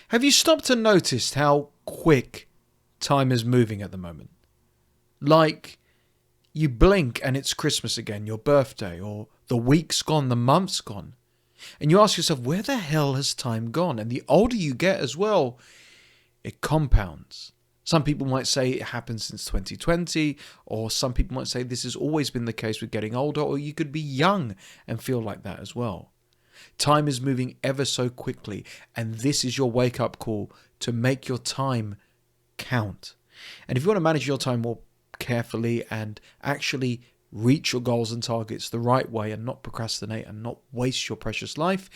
Have you stopped and noticed how quick time is moving at the moment? Like, you blink and it's Christmas again, your birthday, or the week's gone, the month's gone. And you ask yourself, where the hell has time gone? And the older you get as well, it compounds. Some people might say it happened since 2020, or some people might say this has always been the case with getting older, or you could be young and feel like that as well. Time is moving ever so quickly, and this is your wake-up call to make your time count. And if you want to manage your time more carefully and actually reach your goals and targets the right way and not procrastinate and not waste your precious life,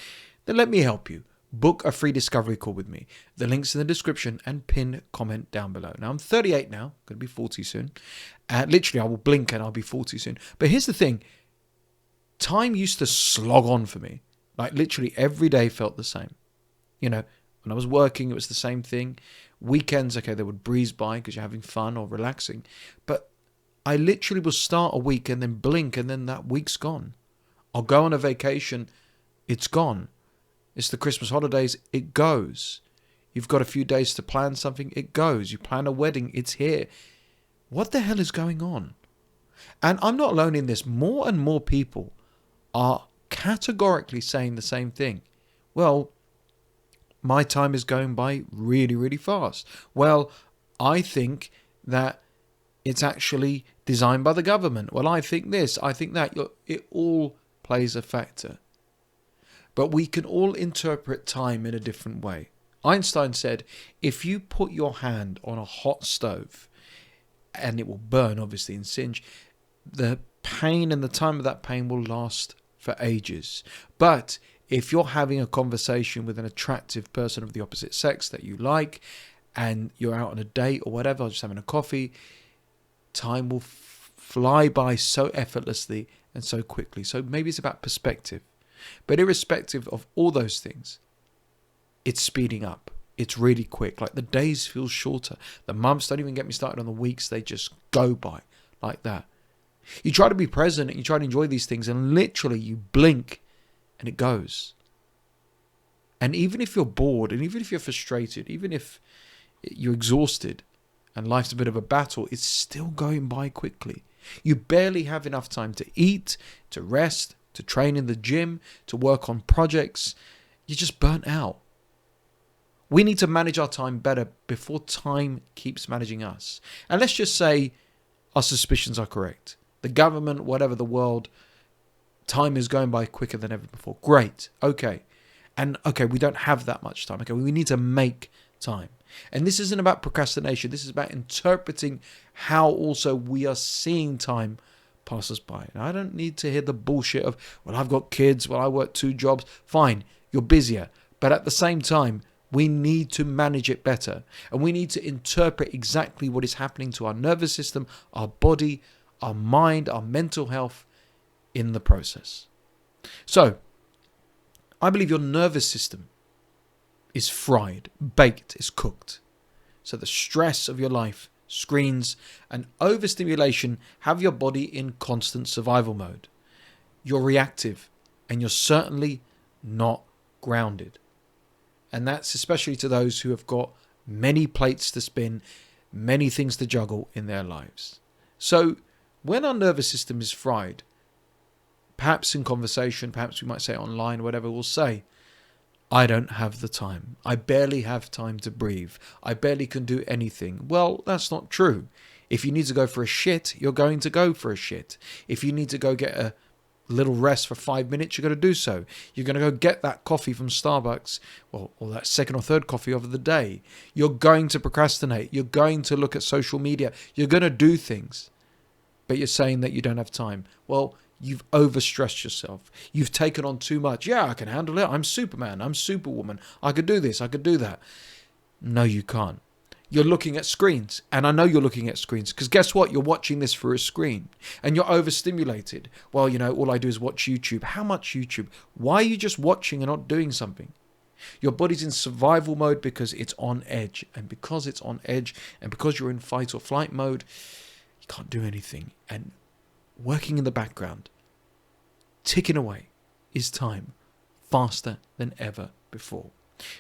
then let me help you. Book a free discovery call with me. The link's in the description and pinned comment down below. Now, I'm 38 now, going to be 40 soon. Literally, I will blink and I'll be 40 soon. But here's the thing. Time used to slog on for me. Like literally every day felt the same. You know, when I was working, it was the same thing. Weekends, okay, they would breeze by because you're having fun or relaxing. But I literally will start a week and then blink and then that week's gone. I'll go on a vacation, it's gone. It's the Christmas holidays, it goes. You've got a few days to plan something, it goes. You plan a wedding, it's here. What the hell is going on? And I'm not alone in this. More and more people are categorically saying the same thing. Well, my time is going by really, really fast. Well, I think that it's actually designed by the government. Well, I think this, I think that. It all plays a factor. But we can all interpret time in a different way. Einstein said, if you put your hand on a hot stove, and it will burn, obviously, and singe, the pain and the time of that pain will last for ages. But if you're having a conversation with an attractive person of the opposite sex that you like, and you're out on a date or whatever, or just having a coffee, time will fly by so effortlessly and so quickly. So maybe it's about perspective. But irrespective of all those things, it's speeding up. It's really quick. Like the days feel shorter. The months, don't even get me started on the weeks. They just go by like that. You try to be present and you try to enjoy these things, and literally you blink and it goes. And even if you're bored, and even if you're frustrated, even if you're exhausted and life's a bit of a battle, it's still going by quickly. You barely have enough time to eat, to rest, to train in the gym, to work on projects. You're just burnt out. We need to manage our time better before time keeps managing us. And let's just say our suspicions are correct. The government, whatever, the world, time is going by quicker than ever before. Great. Okay. And okay, we don't have that much time. Okay, we need to make time. And this isn't about procrastination. This is about interpreting how also we are seeing time pass us by. And I don't need to hear the bullshit of, well, I've got kids, well, I work 2 jobs. Fine, you're busier. But at the same time, we need to manage it better. And we need to interpret exactly what is happening to our nervous system, our body, our mind, our mental health in the process. So, I believe your nervous system is fried, baked, is cooked. So the stress of your life, screens, and overstimulation have your body in constant survival mode. You're reactive, and you're certainly not grounded. And that's especially to those who have got many plates to spin, many things to juggle in their lives. So when our nervous system is fried, perhaps in conversation, perhaps we might say online, whatever, we'll say, I don't have the time. I barely have time to breathe. I barely can do anything. Well, that's not true. If you need to go for a shit, you're going to go for a shit. If you need to go get a little rest for 5 minutes, you're going to do so. You're going to go get that coffee from Starbucks, or that second or third coffee of the day. You're going to procrastinate. You're going to look at social media. You're going to do things. But you're saying that you don't have time. Well, you've overstressed yourself. You've taken on too much. Yeah, I can handle it. I'm Superman. I'm Superwoman. I could do this. I could do that. No, you can't. You're looking at screens. And I know you're looking at screens because guess what? You're watching this through a screen and you're overstimulated. Well, you know, all I do is watch YouTube. How much YouTube? Why are you just watching and not doing something? Your body's in survival mode because it's on edge. And because it's on edge and because you're in fight or flight mode, you can't do anything. And working in the background, ticking away, is time faster than ever before.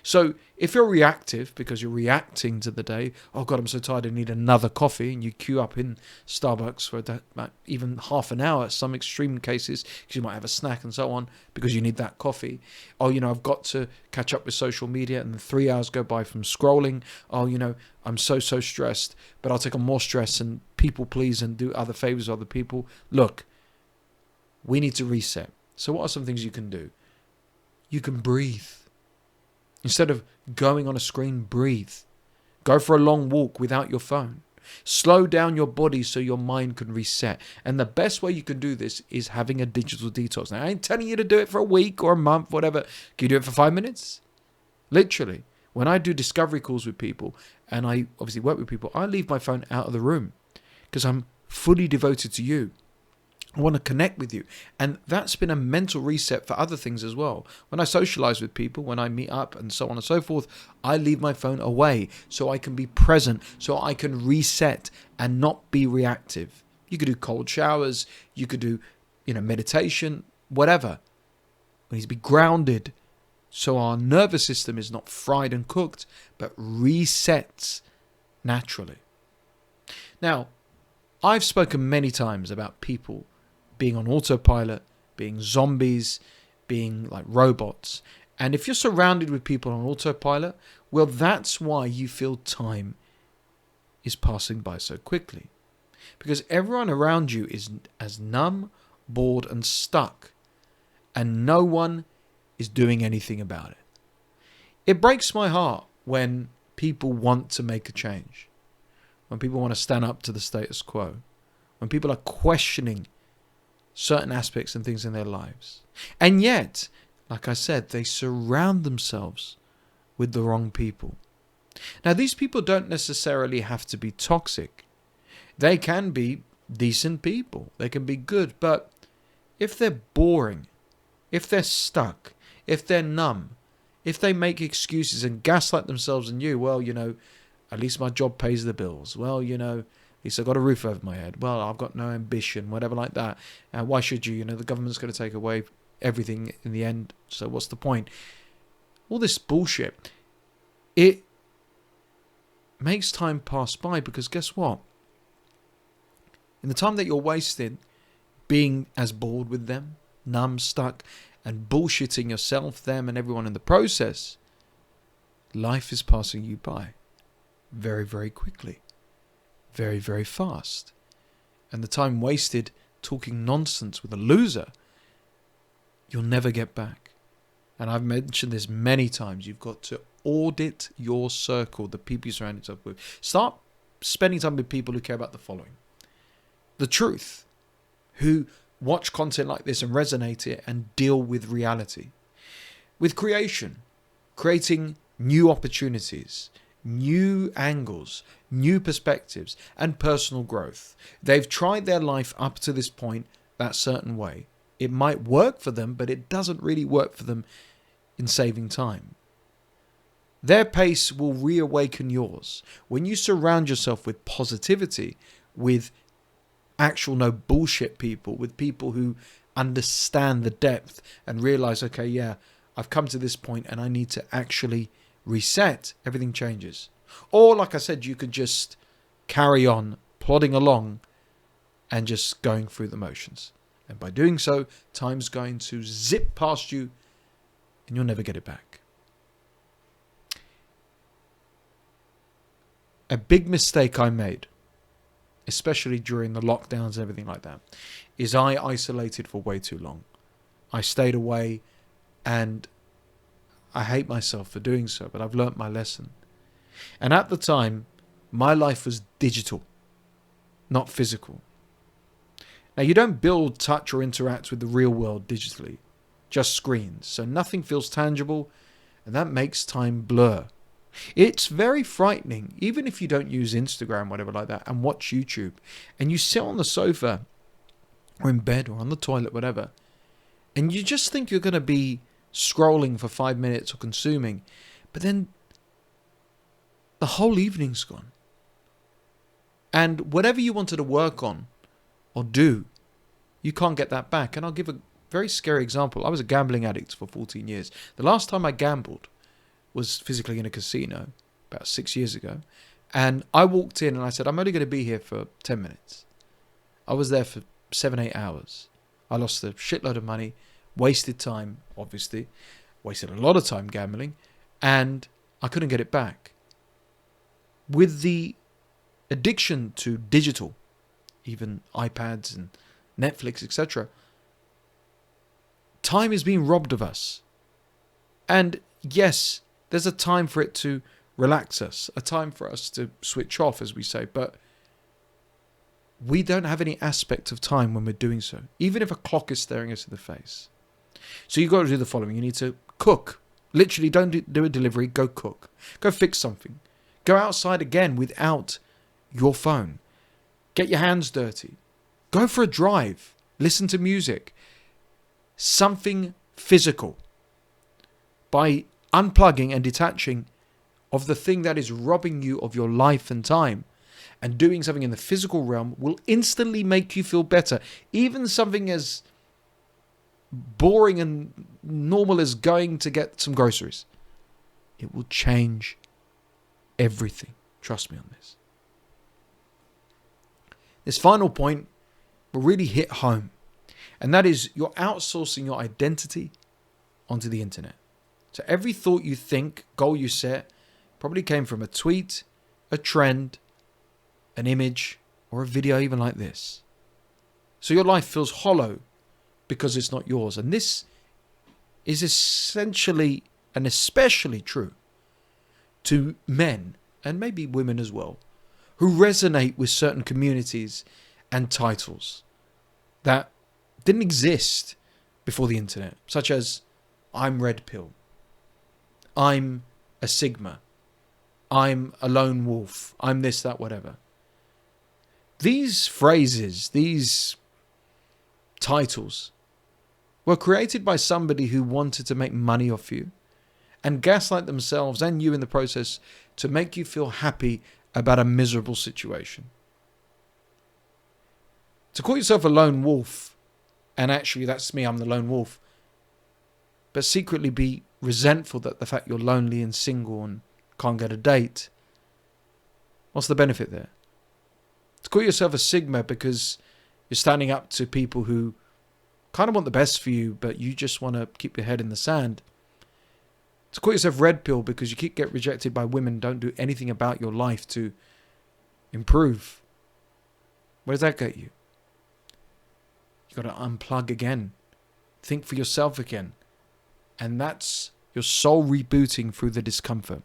So if you're reactive because you're reacting to the day, oh God, I'm so tired, I need another coffee, and you queue up in Starbucks for that, even half an hour, some extreme cases, because you might have a snack and so on, because you need that coffee. Oh, I've got to catch up with social media, and 3 hours go by from scrolling. Oh, I'm so stressed, but I'll take on more stress and people please and do other favors to other people. Look, we need to reset. So what are some things you can do? You can breathe. Instead of going on a screen, breathe. Go for a long walk without your phone. Slow down your body so your mind can reset. And the best way you can do this is having a digital detox. Now, I ain't telling you to do it for a week or a month, whatever. Can you do it for 5 minutes? Literally. When I do discovery calls with people, and I obviously work with people, I leave my phone out of the room because I'm fully devoted to you. I want to connect with you. And that's been a mental reset for other things as well. When I socialize with people, when I meet up and so on and so forth, I leave my phone away so I can be present, so I can reset and not be reactive. You could do cold showers, you could do, meditation, whatever. We need to be grounded so our nervous system is not fried and cooked, but resets naturally. Now, I've spoken many times about people being on autopilot, being zombies, being like robots. And if you're surrounded with people on autopilot, well, that's why you feel time is passing by so quickly. Because everyone around you is as numb, bored, and stuck. And no one is doing anything about it. It breaks my heart when people want to make a change. When people want to stand up to the status quo. When people are questioning certain aspects and things in their lives. And yet, like I said, they surround themselves with the wrong people. Now, these people don't necessarily have to be toxic. They can be decent people. They can be good. But if they're boring, if they're stuck, if they're numb, if they make excuses and gaslight themselves and you, well, at least my job pays the bills. Well, at least I've got a roof over my head. Well, I've got no ambition, whatever like that. Why should you? The government's going to take away everything in the end. So what's the point? All this bullshit. It makes time pass by because guess what? In the time that you're wasting being as bored with them, numb, stuck, and bullshitting yourself, them, and everyone in the process, life is passing you by very, very quickly. Very, very fast. And the time wasted talking nonsense with a loser, you'll never get back. And I've mentioned this many times. You've got to audit your circle, the people you surround yourself with. Start spending time with people who care about the following. The truth. Who watch content like this and resonate it and deal with reality. With creation. Creating new opportunities. New angles, new perspectives, and personal growth. They've tried their life up to this point that certain way. It might work for them, but it doesn't really work for them in saving time. Their pace will reawaken yours. When you surround yourself with positivity, with actual no bullshit people, with people who understand the depth and realize, okay, yeah, I've come to this point and I need to actually reset, everything changes. Or like I said, you could just carry on plodding along and just going through the motions. And by doing so, time's going to zip past you and you'll never get it back. A big mistake I made, especially during the lockdowns and everything like that, is I isolated for way too long. I stayed away and I hate myself for doing so, but I've learnt my lesson. And at the time, my life was digital, not physical. Now, you don't build, touch, or interact with the real world digitally, just screens. So nothing feels tangible, and that makes time blur. It's very frightening, even if you don't use Instagram, whatever like that, and watch YouTube, and you sit on the sofa, or in bed, or on the toilet, whatever, and you just think you're going to be scrolling for 5 minutes or consuming, but then the whole evening's gone. And whatever you wanted to work on or do, you can't get that back. And I'll give a very scary example. I was a gambling addict for 14 years. The last time I gambled was physically in a casino about 6 years ago. And I walked in and I said, I'm only going to be here for 10 minutes. I was there for 7-8 hours. I lost a shitload of money, wasted time, obviously, wasted a lot of time gambling, and I couldn't get it back. With the addiction to digital, even iPads and Netflix, etc., time is being robbed of us. And yes, there's a time for it to relax us, a time for us to switch off, as we say, but we don't have any aspect of time when we're doing so, even if a clock is staring us in the face. So you've got to do the following. You need to cook. Literally, don't do a delivery, go cook. Go fix something. Go outside again without your phone. Get your hands dirty. Go for a drive. Listen to music. Something physical. By unplugging and detaching of the thing that is robbing you of your life and time, and doing something in the physical realm will instantly make you feel better. Even something as boring and normal as going to get some groceries. It will change everything. Trust me on this. This final point will really hit home. And that is, you're outsourcing your identity onto the internet. So every thought you think, goal you set, probably came from a tweet, a trend, an image, or a video even like this. So your life feels hollow because it's not yours. And this is essentially and especially true to men, and maybe women as well, who resonate with certain communities and titles that didn't exist before the internet, such as I'm Red Pill, I'm a Sigma, I'm a lone wolf, I'm this, that, whatever. These phrases, these titles were created by somebody who wanted to make money off you and gaslight themselves and you in the process to make you feel happy about a miserable situation. To call yourself a lone wolf, and actually that's me, I'm the lone wolf, but secretly be resentful that the fact you're lonely and single and can't get a date, what's the benefit there? To call yourself a Sigma because you're standing up to people who kind of want the best for you, but you just want to keep your head in the sand. To call yourself Red Pill because you keep getting rejected by women, don't do anything about your life to improve. Where does that get you? You've got to unplug again. Think for yourself again. And that's your soul rebooting through the discomfort.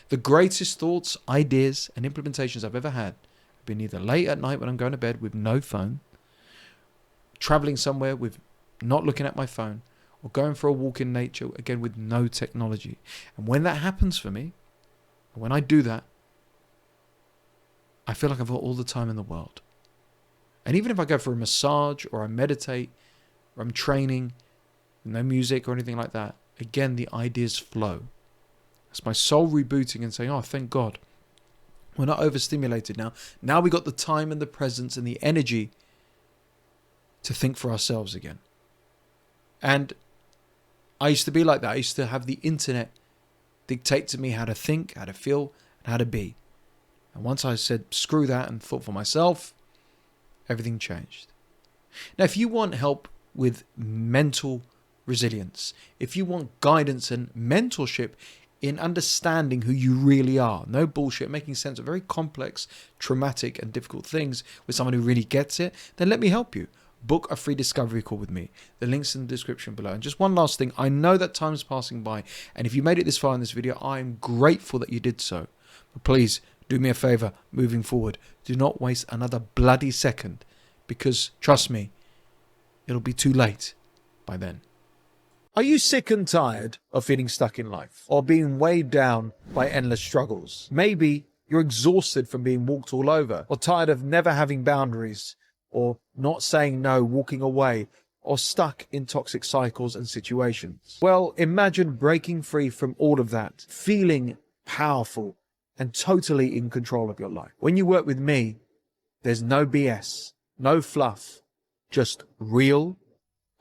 The greatest thoughts, ideas, and implementations I've ever had have been either late at night when I'm going to bed with no phone, traveling somewhere with not looking at my phone, or going for a walk in nature, again with no technology. And when that happens for me, when I do that, I feel like I've got all the time in the world. And even if I go for a massage, or I meditate, or I'm training, no music or anything like that, again, the ideas flow. It's my soul rebooting and saying, oh, thank God. We're not overstimulated now. Now we got the time and the presence and the energy to think for ourselves again. And I used to be like that. I used to have the internet dictate to me how to think, how to feel, and how to be. And once I said, screw that, and thought for myself, everything changed. Now, if you want help with mental resilience, if you want guidance and mentorship in understanding who you really are, no bullshit, making sense of very complex, traumatic, and difficult things with someone who really gets it, then let me help you. Book a free discovery call with me. The link's in the description below. And just one last thing, I know that time's passing by, and if you made it this far in this video, I'm grateful that you did so. But please, do me a favor moving forward. Do not waste another bloody second, because trust me, it'll be too late by then. Are you sick and tired of feeling stuck in life or being weighed down by endless struggles? Maybe you're exhausted from being walked all over, or tired of never having boundaries, or not saying no, walking away, or stuck in toxic cycles and situations. Well, imagine breaking free from all of that, feeling powerful and totally in control of your life. When you work with me, there's no BS, no fluff, just real,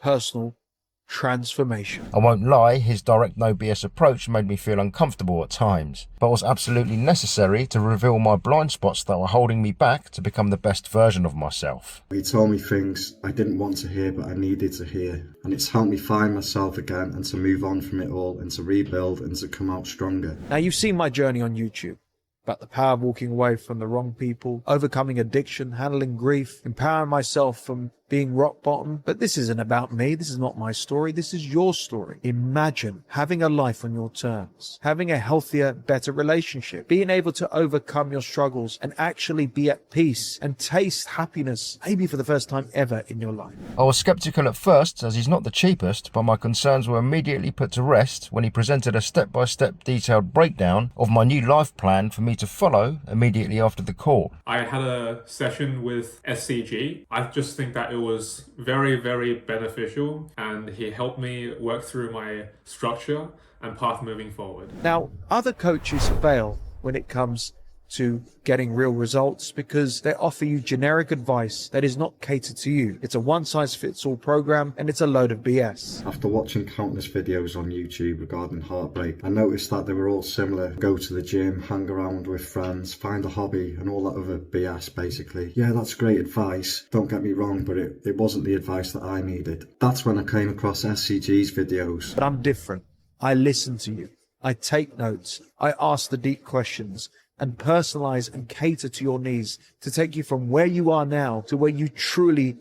personal transformation. I won't lie, his direct no BS approach made me feel uncomfortable at times, but was absolutely necessary to reveal my blind spots that were holding me back to become the best version of myself. He told me things I didn't want to hear but I needed to hear, and it's helped me find myself again and to move on from it all and to rebuild and to come out stronger. Now, you've seen my journey on YouTube about the power of walking away from the wrong people, overcoming addiction, handling grief, empowering myself from being rock bottom. But this isn't about me. This is not my story. This is your story. Imagine having a life on your terms, having a healthier, better relationship, being able to overcome your struggles and actually be at peace and taste happiness, maybe for the first time ever in your life. I was skeptical at first, as he's not the cheapest, but my concerns were immediately put to rest when he presented a step-by-step detailed breakdown of my new life plan for me to follow immediately after the call. I had a session with SCG. I just think that it was very, very beneficial, and he helped me work through my structure and path moving forward. Now, other coaches fail when it comes to getting real results because they offer you generic advice that is not catered to you. It's a one-size-fits-all program, and it's a load of BS. After watching countless videos on YouTube regarding heartbreak, I noticed that they were all similar. Go to the gym, hang around with friends, find a hobby, and all that other BS basically. Yeah, that's great advice, don't get me wrong, but it wasn't the advice that I needed. That's when I came across SCG's videos. But I'm different. I listen to you. I take notes. I ask the deep questions and personalize and cater to your needs to take you from where you are now to where you truly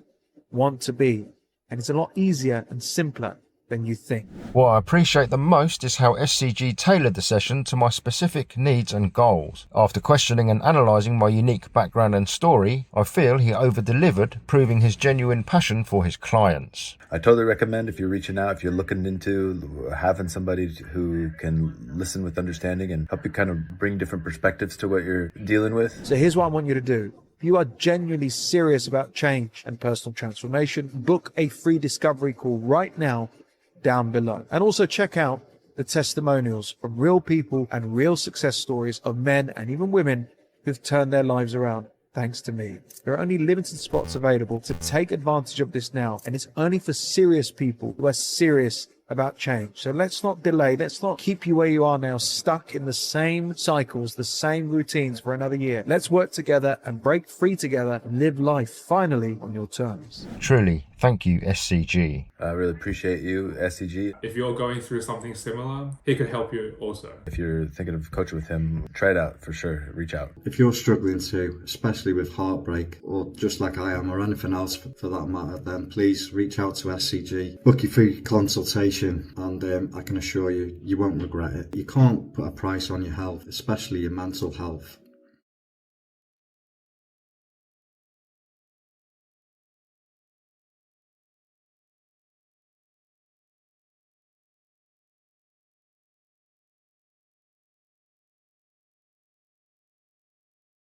want to be. And it's a lot easier and simpler than you think. What I appreciate the most is how SCG tailored the session to my specific needs and goals. After questioning and analysing my unique background and story, I feel he over-delivered, proving his genuine passion for his clients. I totally recommend, if you're reaching out, if you're looking into having somebody who can listen with understanding and help you kind of bring different perspectives to what you're dealing with. So here's what I want you to do. If you are genuinely serious about change and personal transformation, book a free discovery call right now down below. And also check out the testimonials from real people and real success stories of men and even women who've turned their lives around thanks to me. There are only limited spots available, to take advantage of this now, and it's only for serious people who are serious about change. So let's not delay. Let's not keep you where you are now, stuck in the same cycles, the same routines for another year. Let's work together and break free together and live life finally on your terms. Truly, thank you, SCG. I really appreciate you, SCG. If you're going through something similar, he could help you also. If you're thinking of coaching with him, try it out for sure. Reach out. If you're struggling too, especially with heartbreak, or just like I am, or anything else for that matter, then please reach out to SCG. Book your free consultation, and I can assure you, you won't regret it. You can't put a price on your health, especially your mental health.